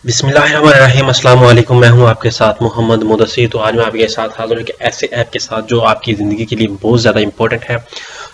बिस्मिल्लाहिर्रहमानिर्रहीम, अस्सलाम वालेकुम। मैं हूं आपके साथ मोहम्मद मुदस्सिर। तो आज मैं आपके साथ हाजिर हूं कि ऐसे ऐप के साथ जो आपकी ज़िंदगी के लिए बहुत ज़्यादा इंपॉर्टेंट है,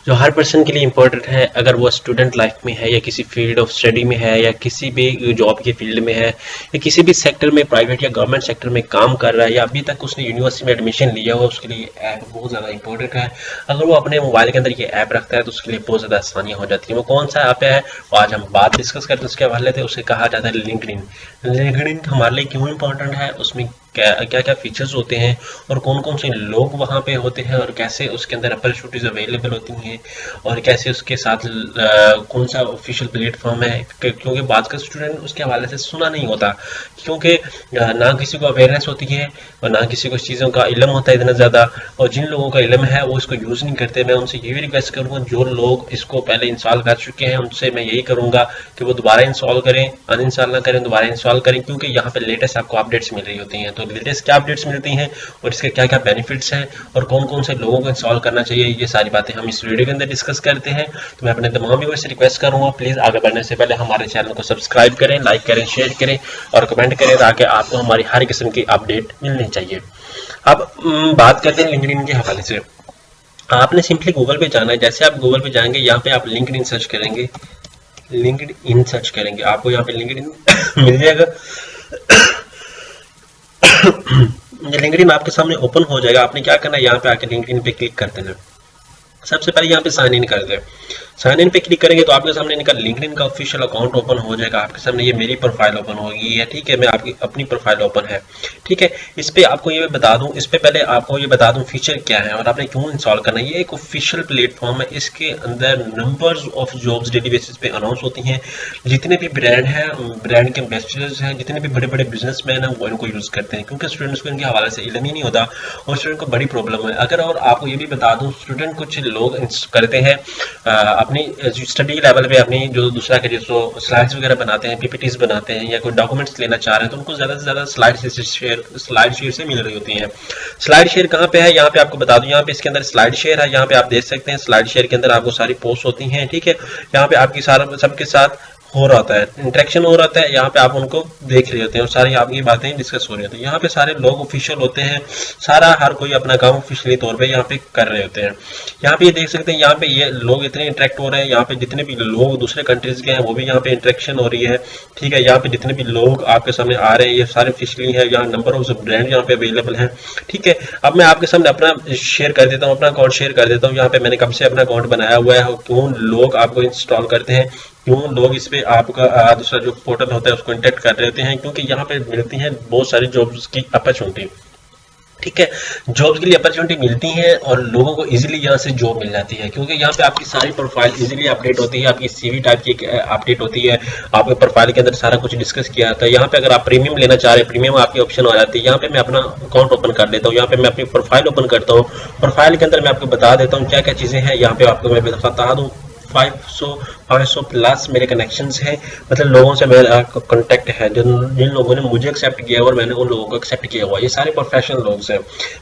जो हर पर्सन के लिए इंपॉर्टेंट है। अगर वो स्टूडेंट लाइफ में है या किसी फील्ड ऑफ स्टडी में है या किसी भी जॉब के फील्ड में है या किसी भी सेक्टर में, प्राइवेट या गवर्नमेंट सेक्टर में काम कर रहा है या अभी तक उसने यूनिवर्सिटी में एडमिशन लिया हुआ, उसके लिए ऐप बहुत ज़्यादा इंपॉर्टेंट है। अगर वो अपने मोबाइल के अंदर ये ऐप रखता है तो उसके लिए बहुत ज़्यादा आसानियाँ हो जाती हैं। वो कौन सा ऐप है वो आज हम बात डिस्कस करते हैं उसके हवाले से। उसे कहा जाता है लिंक्डइन। लिंक्डइन हमारे लिए क्यों इंपॉर्टेंट है, उसमें क्या क्या क्या फीचर्स होते हैं और कौन कौन से लोग वहाँ पे होते हैं और कैसे उसके अंदर अपॉर्चुनिटीज अवेलेबल होती हैं और कैसे उसके साथ कौन सा ऑफिशियल प्लेटफॉर्म है। क्योंकि बात का स्टूडेंट उसके हवाले से सुना नहीं होता, क्योंकि ना किसी को अवेयरनेस होती है और ना किसी को चीज़ों का इल्म होता है इतना ज़्यादा। और जिन लोगों का इल्म है वो इसको यूज़ नहीं करते। मैं उनसे ये भी रिक्वेस्ट करूँगा, जो लोग इसको पहले इंस्टॉल कर चुके हैं उनसे मैं यही करूँगा कि वो दोबारा इंस्टॉल करें, अनइंस्टॉल ना करें, दोबारा इंस्टॉल करें, क्योंकि यहाँ पे लेटेस्ट आपको अपडेट्स मिल रही होती हैं। तो लेटेस्ट क्या अपडेट्स मिलती हैं और इसके क्या क्या बेनिफिट्स हैं और कौन कौन से लोगों को इंस्टॉल करना चाहिए, ये सारी बातें हम इस वीडियो के अंदर डिस्कस करते हैं। तो मैं अपने तमाम व्यूअर्स से रिक्वेस्ट करूँगा, प्लीज़ आगे बढ़ने से पहले हमारे चैनल को सब्सक्राइब करें, लाइक करें, शेयर करें और कमेंट करें, ताकि आपको हमारी हर किस्म की अपडेट मिलनी चाहिए। अब बात करते हैं लिंक्डइन के हवाले से। आपने सिंपली गूगल पे जाना है। जैसे आप गूगल पे जाएंगे, यहाँ पे आप लिंक्डइन सर्च करेंगे, लिंक्डइन सर्च करेंगे, आपको यहाँ पे लिंक्डइन मिल जाएगा। लिंक्डइन आपके सामने ओपन हो जाएगा। आपने क्या करना है, यहाँ पे आके लिंक्डइन पे क्लिक कर देना। सबसे पहले यहाँ पे साइन इन कर दे। साइन इन पे क्लिक करेंगे तो आपके सामने इनका लिंक्डइन का ऑफिशियल अकाउंट ओपन हो जाएगा। आपके सामने ये मेरी प्रोफाइल ओपन होगी है, ठीक है, मैं आपकी अपनी प्रोफाइल ओपन है, ठीक है। इस पे आपको ये बता दूं, इस पे पहले आपको ये बता दूं फीचर क्या है और आपने क्यों इंस्टॉल करना है। ये एक ऑफिशियल प्लेटफॉर्म है, इसके अंदर numbers of jobs daily basis पे अनाउंस होती हैं। जितने भी ब्रांड हैं, ब्रांड के एम्बेसडर्स हैं, जितने भी बड़े बड़े बिजनेसमैन हैं वो इनको यूज़ करते हैं, क्योंकि स्टूडेंट्स को इनके हवाले से इल्म ही नहीं होता और स्टूडेंट को बड़ी प्रॉब्लम है। अगर और आपको ये भी बता दूं, स्टूडेंट कुछ लोग करते हैं अपनी स्टडी लेवल पे अपनी जो दूसरा के जो स्लाइड्स वगैरह बनाते हैं, पीपीटीज बनाते हैं या कोई डॉक्यूमेंट्स लेना चाह रहे हैं, तो उनको ज़्यादा से ज़्यादा स्लाइड शेयर से मिल रही होती हैं। स्लाइड शेयर कहाँ पे है, यहाँ पे आपको बता दूं, यहाँ पे इसके अंदर स्लाइड शेयर है। यहाँ पे आप देख सकते हैं स्लाइड शेयर के अंदर आपको सारी पोस्ट होती हैं, ठीक है। यहाँ पे आपकी सारा सबके साथ हो रहा होता है, इंटरेक्शन हो रहा है। यहाँ पे आप उनको देख रहे होते हैं और सारी आपकी बातें डिस्कस हो रही होती हैं। यहाँ पे सारे लोग ऑफिशियल होते हैं, सारा हर कोई अपना काम ऑफिशियली तौर पे यहाँ पे कर रहे होते हैं। यहाँ पे ये देख सकते हैं, यहाँ पे ये लोग इतने इंटरेक्ट हो रहे हैं। यहाँ पे जितने भी लोग दूसरे कंट्रीज के हैं वो भी यहाँ पे इंटरेक्शन हो रही है, ठीक है। यहाँ पे जितने भी लोग आपके सामने आ रहे हैं ये सारे ऑफिशियली है। यहाँ नंबर ऑफ ब्रांड यहाँ पे अवेलेबल है, ठीक है। अब मैं आपके सामने अपना शेयर कर देता हूँ, अपना अकाउंट शेयर कर देता हूँ। यहाँ पे मैंने कब से अपना अकाउंट बनाया हुआ है, क्यों लोग आपको इंस्टॉल करते हैं, क्यों लोग इस पे आपका दूसरा जो पोर्टल होता है उसको इंटरेक्ट कर रहे होते हैं, क्योंकि यहाँ पे मिलती हैं बहुत सारी जॉब्स की अपॉर्चुनिटी, ठीक है। जॉब्स के लिए अपॉर्चुनिटी मिलती है और लोगों को इजीली यहाँ से जॉब मिल जाती है, क्योंकि यहाँ पे आपकी सारी प्रोफाइल इजीली अपडेट होती है, आपकी सीवी टाइप की अपडेट होती है, आपके प्रोफाइल के अंदर सारा कुछ डिस्कस किया जाता है। यहाँ पे अगर आप प्रीमियम लेना चाह रहे हैं, प्रीमियम आपकी ऑप्शन आ जाती है। यहाँ पे मैं अपना अकाउंट ओपन कर लेता हूँ, यहाँ पे मैं अपनी प्रोफाइल ओपन करता हूँ। प्रोफाइल के अंदर मैं आपको बता देता हूँ क्या क्या चीज़ें हैं। यहाँ पे आपको मैं बता दूँ 500 प्लस मेरे कनेक्शंस हैं, मतलब लोगों से मेरा कांटेक्ट है, जिन लोगों ने मुझे एक्सेप्ट किया और मैंने उन लोगों को एक्सेप्ट किया हुआ। ये सारे प्रोफेशनल लोग हैं,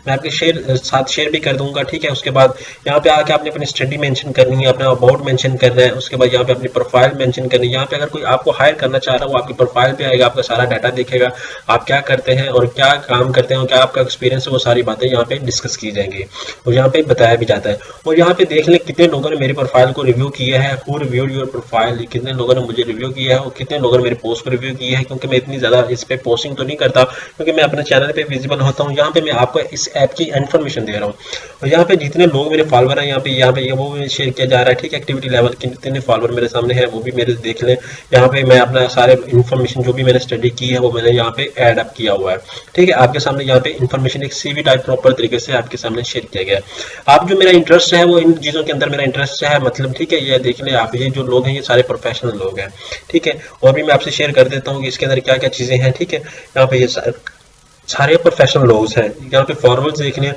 मैं आपके साथ शेयर भी कर दूंगा, ठीक है। उसके बाद यहाँ पे आके आपने अपनी स्टडी मेंशन करनी है, अपना अबाउट मेंशन करना है। उसके बाद यहाँ पे अपनी प्रोफाइल मेंशन करनी है। यहाँ पे अगर कोई आपको हायर करना चाह रहा है वो आपकी प्रोफाइल पे आएगा, आपका सारा डाटा देखेगा, आप क्या करते हैं और क्या काम करते हैं और क्या आपका एक्सपीरियंस है, वो सारी बातें यहाँ पे डिस्कस की जाएंगी और यहाँ पे बताया भी जाता है। और यहाँ पे देख लें कितने लोगों ने मेरी प्रोफाइल को रिव्यू किया है, हु रिव्यूड योर प्रोफाइल, कितने लोगों ने मुझे रिव्यू किया है और कितने लोगों ने मेरी पोस्ट को रिव्यू किया है। क्योंकि मैं इतनी ज़्यादा इस पे पोस्टिंग तो नहीं करता, क्योंकि मैं अपने चैनल पे विजिबल होता हूँ। यहाँ पे मैं आपको इस ऐप की इन्फॉर्मेशन दे रहा हूँ और यहाँ पे जितने लोग मेरे फॉलोअर हैं यहाँ पे ये वो शेयर किया जा रहा है, ठीक है। एक्टिविटी लेवल कितने फॉलोअर मेरे सामने है वो भी मेरे देख लें। यहाँ पे मैं अपना सारे इन्फॉर्मेशन जो भी मैंने स्टडी की है वो मैंने यहाँ पे ऐड अप किया हुआ है, ठीक है। आपके सामने यहाँ पे इन्फॉर्मेशन एक सीवी टाइप प्रॉपर तरीके से आपके सामने शेयर किया गया है। आप जो मेरा इंटरेस्ट है वो इन चीज़ों के अंदर मेरा इंटरेस्ट है, मतलब, ठीक है। ये देख लें आप, ये जो लोग हैं ये सारे प्रोफेशनल लोग हैं, ठीक है। और भी मैं आपसे शेयर कर देता हूँ कि इसके अंदर क्या क्या चीज़ें हैं, ठीक है। यहाँ पे ये सारे प्रोफेशनल लोग हैं। यहाँ पे फॉर्मल्स देख लें,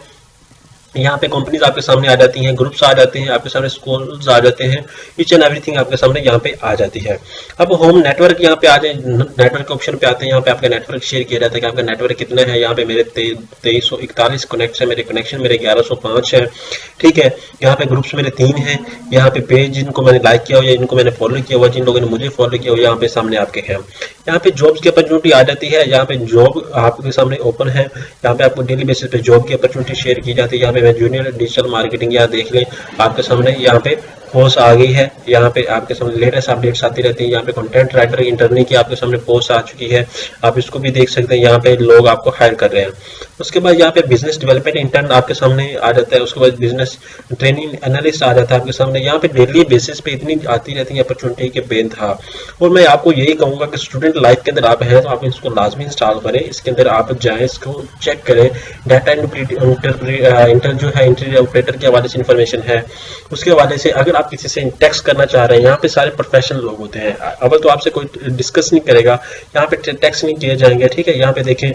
यहाँ पे कंपनीज आपके सामने आ जाती हैं, ग्रुप्स आ जाते हैं, आपके सामने स्कूल्स आ जाते हैं, ईच एंड एवरीथिंग आपके सामने यहाँ पे आ जाती है। अब होम नेटवर्क यहाँ पे आ जाए, नेटवर्क के ऑप्शन पे आते हैं। यहाँ पे आपका नेटवर्क शेयर किया जाता है कि आपका नेटवर्क कितना है। यहाँ पे मेरे 2341 कनेक्ट है, मेरे कनेक्शन मेरे 1105 है, ठीक है। यहाँ पे ग्रुप्स मेरे 3 हैं। यहाँ पे पेज जिनको मैंने लाइक किया हुआ या जिनको मैंने फॉलो किया हुआ, जिन लोगों ने मुझे फॉलो किया हुआ, यहाँ पे सामने आपके हैं। यहाँ पे जॉब्स की अपॉर्चुनिटी आ जाती है, यहाँ पे जॉब आपके सामने ओपन है। यहाँ पे आपको डेली बेसिस पे जॉब की अपॉर्चुनिटी शेयर की जाती है। यहाँ पे मैं जूनियर डिजिटल मार्केटिंग यहाँ देख लें आपके सामने, यहाँ पे पोस्ट आ गई है। यहाँ पे आपके सामने लेटेस्ट अपडेट्स आती रहती है। यहाँ पे कंटेंट राइटर इंटर्नी की आपके सामने पोस्ट आ चुकी है, आप इसको भी देख सकते हैं। यहाँ पे लोग आपको हायर कर रहे हैं। उसके बाद यहाँ पे बिजनेस डेवलपमेंट इंटर्न आपके सामने आ जाता है। उसके बाद बिजनेस ट्रेनिंग एनालिस्ट आ जाता है आपके सामने। यहाँ पे डेली बेसिस पे इतनी आती रहती है अपॉर्चुनिटी के बेनतहा। और मैं आपको यही कहूंगा कि स्टूडेंट लाइफ के अंदर आप हैं तो आप इसको लाजमी इंस्टॉल करें। इसके अंदर आप जाएं, इसको चेक करें। डाटा इंटर जो है इंटर ऑपरेटर के हवाले से इंफॉर्मेशन है, उसके हवाले से अगर आप किसी से टेक्स्ट करना चाह रहे हैं, यहाँ पे सारे प्रोफेशनल लोग होते हैं। अव्वल तो आपसे कोई डिस्कस नहीं करेगा, यहाँ पे टेक्स्ट नहीं किए जाएंगे, ठीक है। यहाँ पे देखें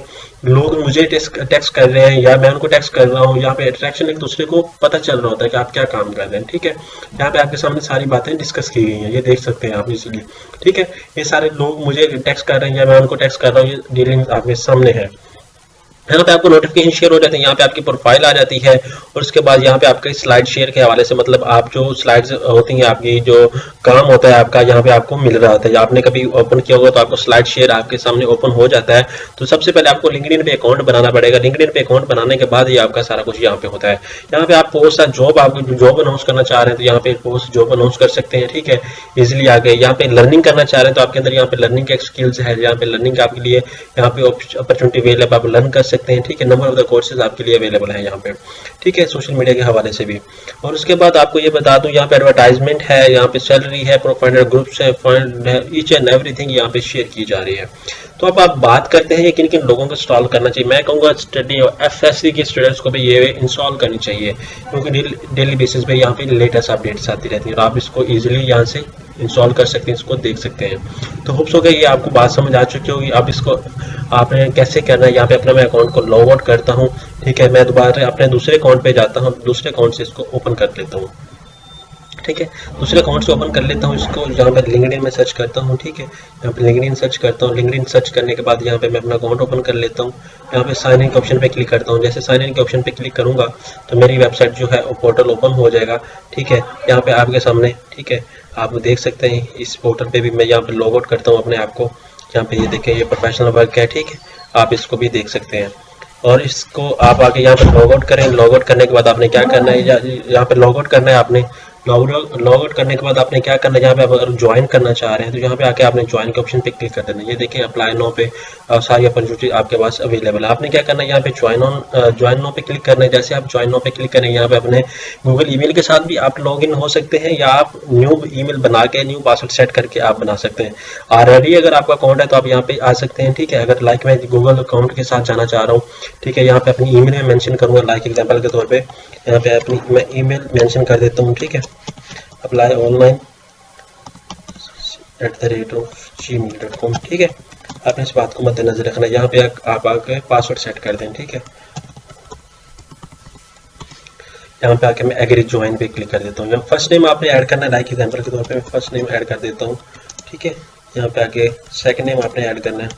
लोग मुझे टेक्स्ट कर रहे हैं या मैं उनको टेक्स्ट कर रहा हूँ। यहाँ पे इंटरेक्शन एक दूसरे को पता चल रहा होता है कि आप क्या काम कर रहे हैं, ठीक है। यहाँ पे आपके सामने सारी बातें डिस्कस की गई हैं, ये देख सकते हैं आप इसीलिए, ठीक है। ये सारे लोग मुझे टेक्स्ट कर रहे हैं या मैं उनको टेक्स्ट कर रहा हूँ, ये डीलिंग आपके सामने है। यहाँ पे आपको नोटिफिकेशन शेयर हो जाते हैं, यहाँ पे आपकी प्रोफाइल आ जाती है। और उसके बाद यहाँ पे आपके स्लाइड शेयर के हवाले से, मतलब आप जो स्लाइड्स होती हैं आपकी जो काम होता है आपका, यहाँ पे आपको मिल रहा होता है। या आपने कभी ओपन किया होगा तो आपको स्लाइड शेयर आपके सामने ओपन हो जाता है। तो सबसे पहले आपको लिंक्डइन पे अकाउंट बनाना पड़ेगा। लिंक्डइन पे अकाउंट बनाने के बाद ये आपका सारा कुछ यहाँ पे होता है। यहाँ पे आप पोस्ट जॉब, आप जॉब अनाउंस करना चाह रहे हैं तो यहाँ पे पोस्ट जॉब अनाउंस कर सकते हैं, ठीक है, इजिली आ गए। यहाँ पे लर्निंग करना चाह रहे हैं तो आपके अंदर यहाँ पे लर्निंग के स्किल्स है, यहाँ पे लर्निंग आपके लिए यहाँ पे अपॉर्चुनिटी अवेलेबल, आप लर्न कर सकते हैं, ठीक है। नंबर कोर्सेज आपके लिए अवेलेबल है यहाँ पे, ठीक है, सोशल मीडिया के हवाले से भी। और उसके बाद आपको ये बता दूं, यहाँ पे एडवर्टाइजमेंट है, यहाँ पे सैलरी है, प्रोफाइलर ग्रुप्स है, फंड है, ईच एंड एवरीथिंग यहाँ पे शेयर की जा रही है। तो अब आप बात करते हैं किन किन लोगों को इंस्टॉल करना चाहिए। मैं कहूँगा स्टडी और एफएससी के स्टूडेंट्स को भी ये इंस्टॉल करनी चाहिए, क्योंकि डेली बेसिस पे यहाँ पे लेटेस्ट अपडेट्स आती रहती है और आप इसको ईजिली यहाँ से इंस्टॉल कर सकते हैं, इसको देख सकते हैं। तो होप्स हो गया ये आपको बात समझ आ चुकी होगी। अब इसको आपने कैसे करना है, यहाँ पे अपना मैं अकाउंट को लॉग आउट करता हूँ, ठीक है। मैं दोबारा अपने दूसरे अकाउंट पे जाता हूँ, दूसरे अकाउंट से इसको ओपन कर लेता हूँ, ठीक है। दूसरे अकाउंट से ओपन कर लेता हूँ इसको, यहाँ पे लिंक्डइन में सर्च करता हूँ, ठीक है। यहाँ पे लिंक्डइन सर्च करता हूँ। लिंक्डइन सर्च करने के बाद यहाँ पे मैं अपना अकाउंट ओपन कर लेता हूँ। यहाँ पे साइन इन के ऑप्शन पे क्लिक करता हूँ। जैसे साइन इन के ऑप्शन पे क्लिक करूँगा तो मेरी वेबसाइट जो है वो पोर्टल ओपन हो जाएगा, ठीक है। यहाँ पे आपके सामने, ठीक है, आप देख सकते हैं इस पोर्टल पे भी मैं यहाँ पे लॉग आउट करता हूँ अपने आप को। यहाँ पे ये देखें, ये प्रोफेशनल वर्क है, ठीक है, आप इसको भी देख सकते हैं। और इसको आप आके यहाँ पे लॉग आउट करें। लॉग आउट करने के बाद आपने क्या करना है, यहाँ पे लॉग आउट करना है आपने। लॉग आउट करने के बाद आपने क्या करना है, यहाँ पे अगर ज्वाइन करना चाह रहे हैं तो यहाँ पे आके आपने ज्वाइन के ऑप्शन पे क्लिक कर देना है। ये देखें अप्लाई नो पे सारी अपॉर्चुनिटी आपके पास अवेलेबल है। आपने क्या करना है, यहाँ पे ज्वाइन नो पे क्लिक करना है। जैसे आप ज्वाइन नो पे क्लिक करें, यहाँ पे अपने गूगल ईमेल के साथ भी आप लॉग इन हो सकते हैं, या आप न्यू ईमेल बना के न्यू पासवर्ड सेट करके आप बना सकते हैं। ऑलरेडी अगर आपका अकाउंट है तो आप यहाँ पे आ सकते हैं, ठीक है। अगर लाइक मैं गूगल अकाउंट के साथ जाना चाह रहा हूँ, ठीक है, यहाँ पे अपनी ईमेल में मेंशन करूँगा, लाइक एग्जांपल के तौर पे यहाँ पे अपनी मैं ईमेल मेंशन कर देता हूँ, ठीक है। अप्लाई ऑनलाइन @gmail.com, ठीक है। आपने इस बात को मद्देनजर रखना है। यहाँ पे आप आके पासवर्ड सेट कर दें, ठीक है। यहाँ पे आके मैं एग्री ज्वाइन पे क्लिक कर देता हूँ। यहाँ फर्स्ट नेम आपने ऐड करना है, लाइक एग्जांपल के तौर पे मैं फर्स्ट नेम ऐड कर देता हूँ, ठीक है। यहाँ पे आके सेकंड नेम आपने ऐड करना है।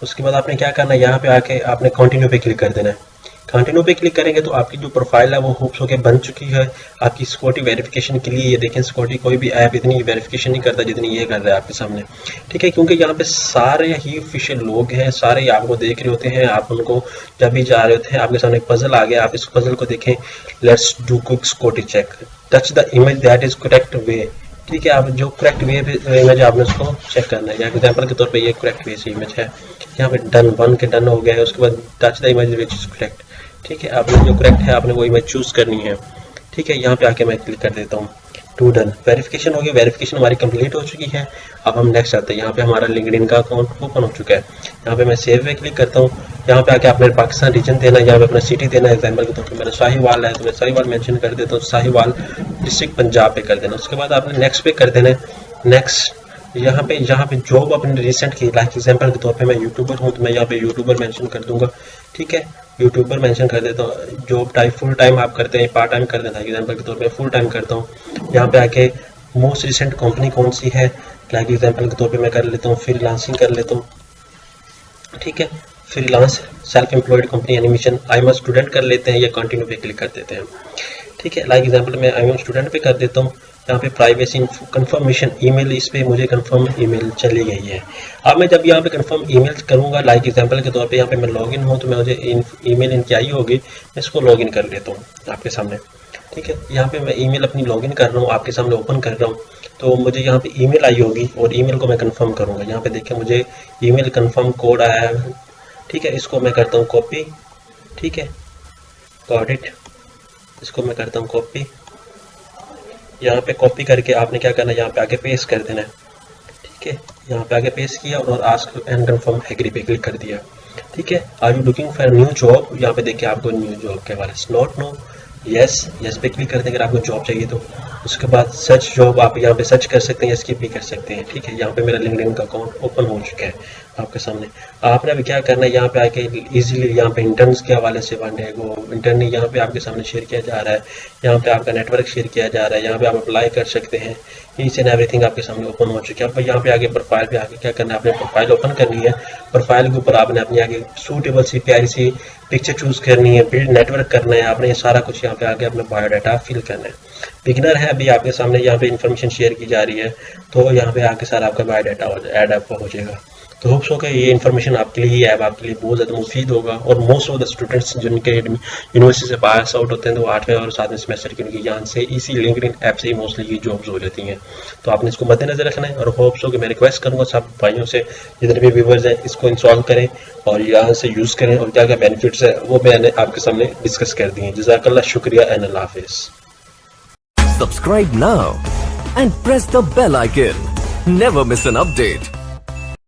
उसके बाद आपने क्या करना है, यहाँ पे आके आपने कंटिन्यू पे क्लिक कर देना है। कंटिन्यू पे क्लिक करेंगे तो आपकी जो प्रोफाइल है वो होप्स होके बन चुकी है आपकी सिक्योरिटी वेरिफिकेशन के लिए। ये देखें, सिक्योरिटी कोई भी ऐप इतनी वेरिफिकेशन नहीं करता जितनी ये कर रहा है आपके सामने, ठीक है। क्योंकि यहाँ पे सारे ही ऑफिशियल लोग हैं, सारे आपको देख रहे होते हैं। आप उनको जब भी जा रहे होते हैं, आपके सामने एक पजल आ गया, आप इस पजल को देखें। Let's do quick security check, touch the image that is correct way, ठीक है। आप जो करेक्ट वे इमेज आपने उसको चेक करना है। एग्जाम्पल के तौर पे ये करेक्ट वे से इमेज है। यहाँ पे डन 1 के डन हो गया है। उसके बाद touch the image which is correct, ठीक है। आपने जो करेक्ट है आपने वो इमेज चूज करनी है, ठीक है। यहाँ पे आके मैं क्लिक कर देता हूँ, टू डन। वेरिफिकेशन हो गई, वेरिफिकेशन हमारी कंप्लीट हो चुकी है। अब हम नेक्स्ट आते हैं। यहाँ पे हमारा लिंक्डइन का अकाउंट ओपन हो चुका है। यहाँ पे मैं सेव पे क्लिक करता हूँ। यहाँ पे आके आपने पाकिस्तान रीजन देना है, यहाँ पे अपना सिटी देना है। एग्जाम्पल के तौर पर मैंने साहिवाल है तो मैं साहिवाल मेंशन कर देता हूँ, साहिवाल डिस्ट्रिक्ट पंजाब पे कर देना। उसके बाद आपने नेक्स्ट पे कर देना है। नेक्स्ट यहाँ पे जॉब अपने रिसेंट की, लाइक एग्जाम्पल के तौर पे मैं यूट्यूबर हूँ तो मैं यहाँ पे यूट्यूबर मेंशन कर दूंगा, ठीक है। यूट्यूबर मेंशन कर देता हूँ। जॉब टाइप फुल टाइम आप करते हैं, पार्ट टाइम कर देता है, एग्जाम्पल के तौर पे फुल टाइम करता हूँ। यहाँ पे आके मोस्ट रिसेंट कंपनी कौन सी है, लाइक एग्जाम्पल के तौर पे मैं कर लेता हूँ फ्रीलांसिंग कर लेता हूँ, ठीक है। Freelance self employed company animation I am student कर लेते हैं या कंटिन्यू पे क्लिक कर देते हैं, ठीक है। लाइक एग्जाम्पल मैं आई एम स्टूडेंट पे कर देता हूँ। यहाँ पे प्राइवेसी कंफर्मेशन ईमेल, इस पे मुझे कंफर्म ईमेल चली गई है। अब मैं जब यहाँ पे कंफर्म ईमेल करूँगा, लाइक एग्जाम्पल के तौर पे यहाँ पे मैं लॉगिन हूँ तो मैं मुझे ईमेल इनकी आई होगी, मैं इसको लॉगिन कर लेता हूँ आपके सामने, ठीक है। यहाँ पे मैं ईमेल अपनी लॉगिन कर रहा हूँ, आपके सामने ओपन कर रहा हूँ, तो मुझे यहाँ पे ईमेल आई होगी और ईमेल को मैं कंफर्म करूँगा। यहाँ पे देखिए मुझे ईमेल कंफर्म कोड आया है, ठीक है। इसको मैं करता हूँ कॉपी, ठीक है, गॉट इट। इसको मैं करता हूँ कॉपी। यहाँ पे कॉपी करके आपने क्या करना है, यहाँ पे आके पेस्ट कर देना है, ठीक है। यहाँ पे आके पेस्ट किया और आस्क एंड कंफर्म एग्री पे क्लिक कर दिया, ठीक है। Are you looking for new job, यहाँ पे देखिए आपको न्यू जॉब के बारे में नॉट नो, यस यस पे क्लिक करते हैं अगर आपको जॉब चाहिए तो। उसके बाद सर्च जॉब, आप यहाँ पे सर्च कर सकते हैं, स्किप भी कर सकते हैं, ठीक है। यहाँ पे मेरा लिंक्डइन का अकाउंट ओपन हो चुका है आपके सामने। आपने अभी क्या करना है, यहाँ पे आके इजीली यहाँ पे इंटर्न्स के हवाले से वो इंटर्न यहाँ पे आपके सामने शेयर किया जा रहा है, यहाँ पे आपका नेटवर्क शेयर किया जा रहा है, यहाँ पे आप अप्लाई कर सकते हैं, ईच एंड एवरीथिंग आपके सामने ओपन हो चुका है। अब यहाँ पे आगे प्रोफाइल पे आगे क्या करना है, आपने प्रोफाइल ओपन करनी है। प्रोफाइल के ऊपर आपने अपनी आगे सूटेबल सी प्यारी सी पिक्चर चूज करनी है, बिल्ड नेटवर्क करना है, आपने ये सारा कुछ यहाँ पे आगे अपना बायोडाटा फिल करना है। बिगिनर है अभी आपके सामने, यहाँ पे इन्फॉर्मेशन शेयर की जा रही है, तो यहाँ पे आके सारा आपका बायोडाटा ऐड अप हो जाएगा। तो होप्स हो कि ये इन्फॉर्मेशन आपके लिए, ऐप आपके लिए बहुत ज़्यादा मुफीद होगा। और मोस्ट ऑफ द स्टूडेंट्स जिनके यूनिवर्सिटी से पास आउट होते हैं तो 8वें और 7वें सेमेस्टर के, उनकी यहाँ से इसी लिंक्डइन ऐप से ही मोस्टली ये जॉब्स हो जाती हैं। तो आपने इसको मद्देनजर रखना है। और होप्स हो कि मैं रिक्वेस्ट करूँगा सब भाइयों से, जितने भी व्यूवर्स हैं, इसको इंस्टॉल करें और यहाँ से यूज़ करें, और क्या क्या बेनिफिट्स है वो मैंने आपके सामने डिस्कस कर दिए हैं। जज़ाकल्लाह, शुक्रिया एंड अल्लाह हाफिज़। Subscribe now and press the bell icon. Never miss an update.